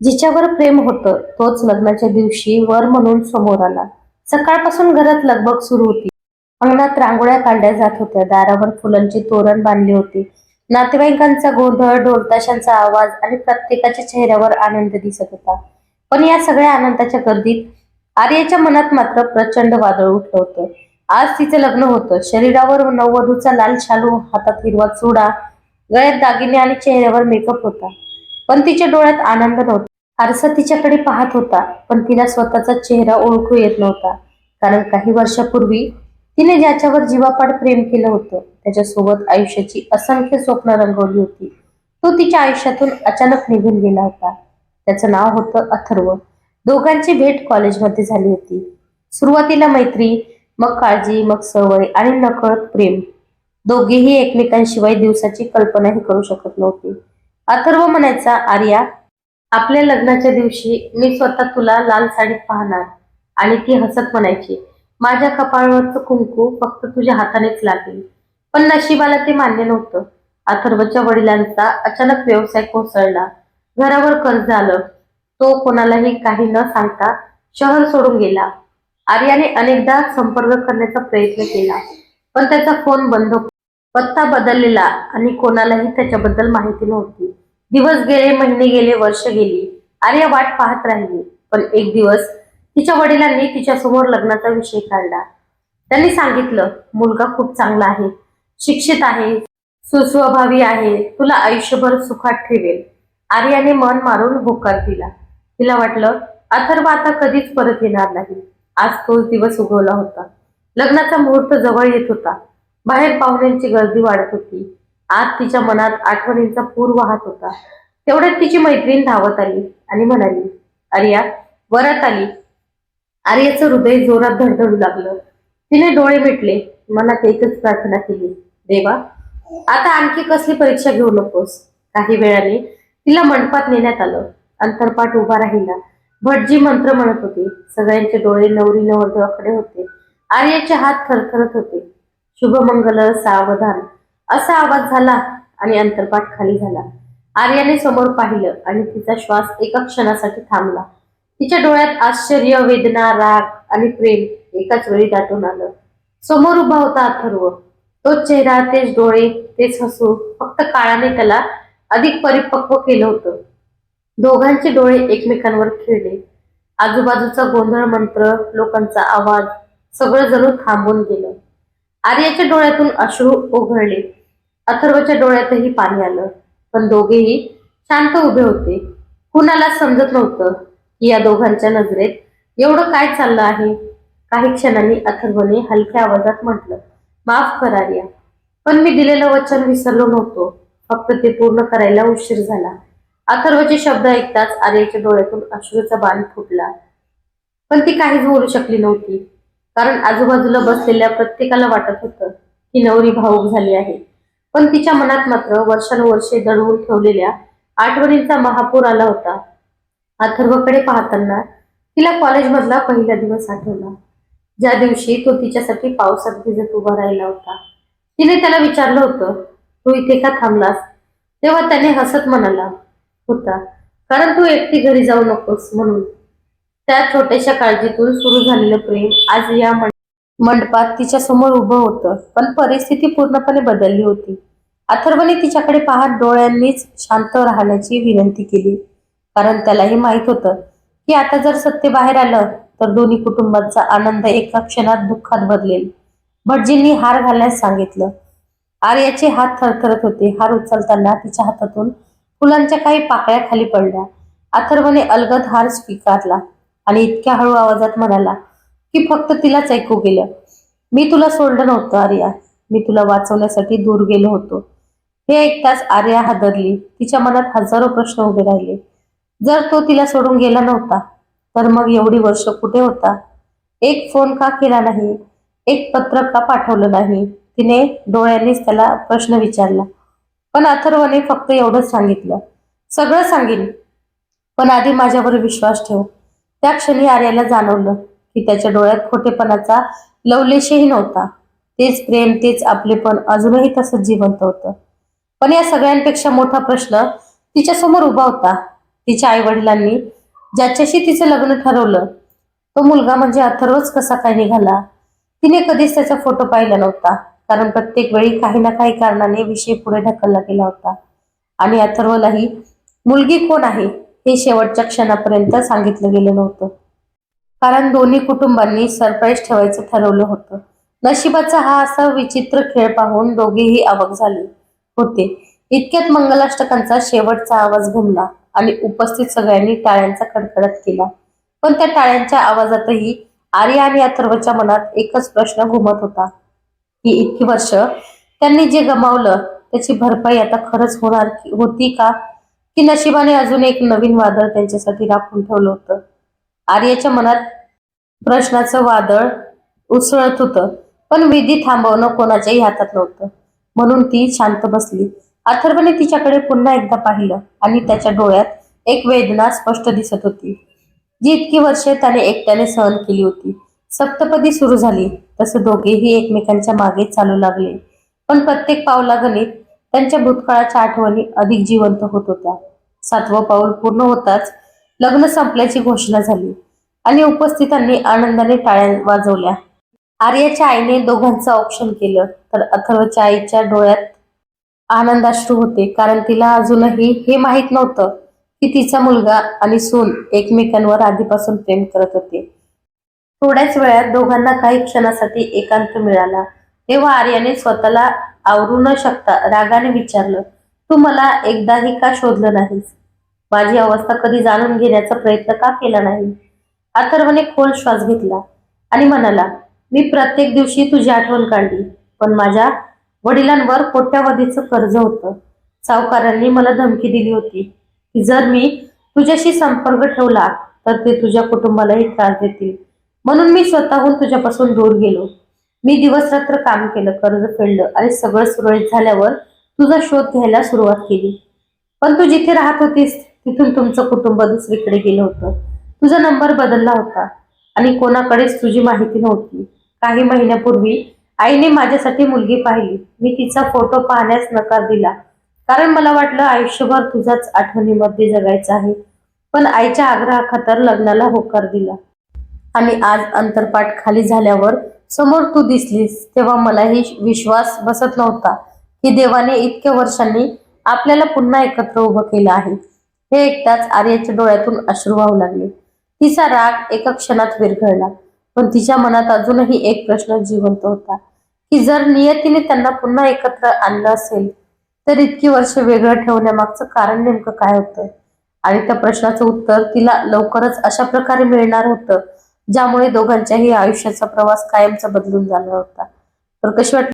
जिच्यावर प्रेम होतं तोच लग्नाच्या दिवशी वर म्हणून समोर आला. सकाळपासून घरात लगबग सुरू होती. अंगणात रांगोळ्या काढल्या जात होत्या, दारावर फुलांची तोरण बांधली होती. नातेवाईकांचा गोंधळ, ढोलताशांचा आवाज आणि प्रत्येकाच्या चेहऱ्यावर आनंद दिसत होता. पण या सगळ्या आनंदाच्या गर्दीत आर्याच्या मनात मात्र प्रचंड वादळ उठलं होतं. आज तिचं लग्न होतं. शरीरावर नववधूचा लाल शालू, हातात हिरवा चुडा, गळ्यात दागिने आणि चेहऱ्यावर मेकअप होता. पण तिच्या डोळ्यात आनंद नव्हता. आरसा तिच्याकडे पाहत होता, पण तिला स्वतःचा चेहरा ओळखू येत नव्हता. कारण काही वर्षापूर्वी तिने ज्याच्यावर जीवापाड प्रेम केलं होतं, त्याच्यासोबत आयुष्याची असंख्य स्वप्न रंगवली होती, तो तिच्या आयुष्यातून अचानक निघून गेला होता. त्याचं नाव होतं अथर्व. दोघांची भेट कॉलेजमध्ये झाली होती. सुरुवातीला मैत्री, मग काळजी, मग सवय आणि नकळत प्रेम. दोघेही एकमेकांशिवाय दिवसाची कल्पनाही करू शकत नव्हते. अथर्व म्हणायचा, आर्या, आपल्या लग्नाच्या दिवशी मी स्वतः तुला लाल साडीत पाहणार. आणि ती हसत म्हणायची, माझ्या कपाळावरचं कुंकू फक्त तुझ्या हातानेच लागेल. पण नशिबाला ते मान्य नव्हतं. अथर्वच्या वडिलांचा अचानक व्यवसाय कोसळला. घरावर कर्ज आलं. तो कोणालाही काही न सांगता शहर सोडून गेला. आर्याने अनेकदा संपर्क करण्याचा प्रयत्न केला, पण त्याचा फोन बंद होता. पत्ता बदललेला आणि कोणालाही त्याच्याबद्दल माहिती नव्हती. दिवस गेले, महिने गेले, वर्ष गेली. आर्या वाट पाहत राहिली. पण एक दिवस तिच्या वडिलांनी तिच्यासमोर लग्नाचा विषय काढला. त्यांनी सांगितलं, मुलगा खूप चांगला आहे, शिक्षित आहे, सुस्वभावी आहे, तुला आयुष्यभर सुखात ठेवेल. आर्याने मन मारून होकार दिला. तिला वाटलं, अथर्व आता कधीच परत येणार नाही. आज तोच दिवस उगवला होता. लग्नाचा मुहूर्त जवळ येत होता. बाहेर पाहुण्यांची गर्दी वाढत होती. आत तिच्या मनात आठवणींचा पूर वाहत होता. तेवढ्यात तिची मैत्रीण धावत आली आणि म्हणाली, आर्या, वरात आली. आर्याचं हृदय जोरात धडधडू लागलं. तिने डोळे मिटले. मनात एकच प्रार्थना केली, देवा, आता आणखी कसली परीक्षा घेऊ नकोस. काही वेळाने तिला मंडपात नेण्यात आलं. अंतरपाठ उभा राहिला. भटजी मंत्र म्हणत होते. सगळ्यांचे डोळे नवरी नवरदेवाकडे होते. आर्याचे हात थरथरत होते. शुभमंगल सावधान असा आवाज झाला आणि अंतरपाठ खाली झाला. आर्याने समोर पाहिलं आणि तिचा श्वास एका क्षणासाठी थांबला. तिच्या डोळ्यात आश्चर्य, वेदना, राग आणि प्रेम एकाच वेळी दाटून आलं. समोर उभा होता अथर्व. तोच चेहरा, तेच डोळे, तेच हसू. फक्त काळाने त्याला अधिक परिपक्व केलं होतं. दोघांचे डोळे एकमेकांवर खिळले. आजूबाजूचा गोंधळ, मंत्र, लोकांचा आवाज, सगळं जणू थांबून गेलं. आर्याच्या डोळ्यातून अश्रू ओघळले. अथर्वच्या डोळ्यातही पाणी आलं. पण दोघेही शांत उभे होते. कुणाला समजत नव्हतं की या दोघांच्या नजरेत एवढं काय चाललं आहे. काही क्षणांनी अथर्वने हलक्या आवाजात म्हटलं, माफ कर आर्या, पण मी दिलेलं वचन विसरलो नव्हतो. फक्त ते पूर्ण करायला उशीर झाला. अथर्वचे शब्द ऐकताच आर्याच्या डोळ्यातून अश्रूचा बाण फुटला. पण ती काहीच बोलू शकली नव्हती. कारण आजूबाजूला बसलेल्या प्रत्येकाला वाटत होतं की नवरी भावूक झाली आहे. पण तिच्या मनात मात्र वर्षानुवर्षे दडवून ठेवलेल्या आठवणींचा महापूर आला होता. अथर्वकडे पाहताना तिला कॉलेजमधला पहिला दिवस आठवला, ज्या दिवशी तो तिच्यासाठी पावसात भिजत उभा राहिला होता. तिने त्याला विचारलं होतं, तू इथे का थांबलास? तेव्हा त्याने हसत म्हणाला होता, कारण तू एकटी घरी जाऊ नकोस म्हणून. त्या छोट्याशा काळजीतून सुरू झालेलं प्रेम आज या मंडपात तिच्या समोर उभं होतं. पण परिस्थिती पूर्णपणे बदलली होती. अथर्वने तिच्याकडे पाहत डोळ्यांनीच शांत राहण्याची विनंती केली. कारण त्यालाही माहित होतं की आता जर सत्य बाहेर आलं तर दोन्ही कुटुंबांचा आनंद एका क्षणात दुःखात बदलेल. भटजींनी हार घालण्यास सांगितलं. आर्याचे हात थरथरत होते. हार उचलताना तिच्या हातातून फुलांच्या काही पाकळ्या खाली पडल्या. अथर्वने अलगद हार स्वीकारला आणि इतक्या हळू आवाजात म्हणाला की फक्त तिलाच ऐकू गेलं, मी तुला सोडलं नव्हतं आर्या, मी तुला वाचवण्यासाठी दूर गेलो होतो. हे ऐकताच आर्या हादरली. तिच्या मनात हजारो प्रश्न उभे राहिले. जर तो तिला सोडून गेला नव्हता तर मग एवढी वर्ष कुठे होता? एक फोन का केला नाही? एक पत्र का पाठवलं नाही? तिने डोळ्यांनीच त्याला प्रश्न विचारला. पण अथर्वने फक्त एवढंच सांगितलं, सगळं सांगेन, पण आधी माझ्यावर विश्वास ठेव. त्या क्षणी आर्याला जाणवलं की त्याच्या डोळ्यात खोटेपणाचा लवलेशही नव्हता. तेच प्रेम, तेच आपलेपण अजूनही तसंच जिवंत होतं. पण या सगळ्यांपेक्षा मोठा प्रश्न तिच्या समोर उभा होता. तिच्या आई वडिलांनी ज्याच्याशी तिचं लग्न ठरवलं तो मुलगा म्हणजे अथर्वच कसा काय निघाला. तिने कधीच त्याचा फोटो पाहिला नव्हता, कारण प्रत्येक वेळी काही ना काही कारणाने विषय पुढे ढकलला गेला होता. आणि अथर्वलाही मुलगी कोण आहे हे शेवटच्या क्षणापर्यंत सांगितलं गेलं नव्हतं, कारण दोन्ही कुटुंबांनी सरप्राईज ठेवायचं ठरवलं होतं. नशिबाचा हा असा विचित्र खेळ पाहून दोघेही अवाक झाले होते. इतक्यात मंगलाष्टकांचा शेवटचा आवाज घुमला आणि उपस्थित सगळ्यांनी टाळ्यांचा कडकडाट केला. पण त्या टाळ्यांच्या आवाजातही आर्या आणि अथर्वच्या मनात एकच प्रश्न घुमत होता की इतकी वर्ष त्यांनी जे गमावलं त्याची भरपाई आता खरंच होती का, की नशिबाने अजून एक नवीन वादळ त्यांच्यासाठी राखून ठेवलं होतं. आर्याच्या मनात प्रश्नाचं वादळ उसळत होतं, पण विधी थांबवणं कोणाच्याही हातात नव्हतं. म्हणून ती शांत बसली. अथर्वने तिच्याकडे पुन्हा एकदा पाहिलं आणि त्याच्या डोळ्यात एक वेदना स्पष्ट दिसत होती, जी इतकी वर्षे त्याने एकट्याने सहन केली होती. सप्तपदी सुरू झाली तसं दोघेही एकमेकांच्या मागे चालू लागले, पण प्रत्येक पावलागणित त्यांच्या भूतकाळाच्या आठवणी अधिक जिवंत होत होत्या. 7वं पाऊल पूर्ण होताच लग्न संपल्याची घोषणा झाली आणि उपस्थितांनी आनंदाने टाळ्या वाजवल्या. आर्याच्या आईने दोघांचं औक्षण केलं, तर अथर्वच्या आईच्या डोळ्यात आनंदाश्रू होते, कारण तिला अजूनही हे माहीत नव्हतं की तिचा मुलगा आणि सून एकमेकांवर आधीपासून प्रेम करत होते. थोड्याच वेळात दोघांना काही क्षणासाठी एकांत मिळाला. तेव्हा आर्याने स्वतःला आवरू न शकता रागाने विचारलं, तू मला एकदाही का शोधलं नाहीस? माझी अवस्था कधी जाणून घेण्याचा प्रयत्न का केला नाही? अथर्वने खोल श्वास घेतला आणि म्हणाला, मी प्रत्येक दिवशी तुझी आठवण काढली, पण माझ्या वडिलांवर कोट्यावधीचं कर्ज होतं. सावकारांनी मला धमकी दिली होती की जर मी तुझ्याशी संपर्क ठेवला तर ते तुझ्या कुटुंबालाही त्रास देतील. म्हणून मी स्वतःहून तुझ्यापासून दूर गेलो. मी दिवसरात्र काम केलं, कर्ज फेडलं आणि सगळं सुरळीत झाल्यावर तुझा शोध घ्यायला सुरुवात केली. पण तू जिथे राहत होतीस तिथून तुमचं कुटुंब दुसरीकडे गेलं होतं. तुझा नंबर बदलला होता आणि कोणाकडेच तुझी माहिती नव्हती. काही महिन्यापूर्वी आईने माझ्यासाठी मुलगी पाहिली. मी तिचा फोटो पाहण्यास नकार दिला, कारण मला वाटलं आयुष्यभर तुझ्याच आठवणीमध्ये जगायचं आहे. पण आईच्या आग्रहाखातर लग्नाला होकार दिला. आणि आज अंतरपाठ खाली झाल्यावर समोर तू दिसलीस तेव्हा मलाही विश्वास बसत नव्हता की देवाने इतक्या वर्षांनी आपल्याला पुन्हा एकत्र उभं केलं आहे. हे ऐकताच आर्याच्या डोळ्यातून अश्रू वाहू लागले. तिचा राग एका क्षणात विरघळला, पण तिच्या मनात अजूनही एक प्रश्न जिवंत होता की जर नियतीने त्यांना पुन्हा एकत्र आणलं असेल तर इतकी वर्ष वेगळं ठेवण्यामागचं कारण नेमकं काय होतं? आणि त्या प्रश्नाचं उत्तर तिला लवकरच अशा प्रकारे मिळणार होतं, ज्यामुळे दोघांच्याही आयुष्याचा प्रवास कायमचा बदलून जाणार होता. तर कशी वाटली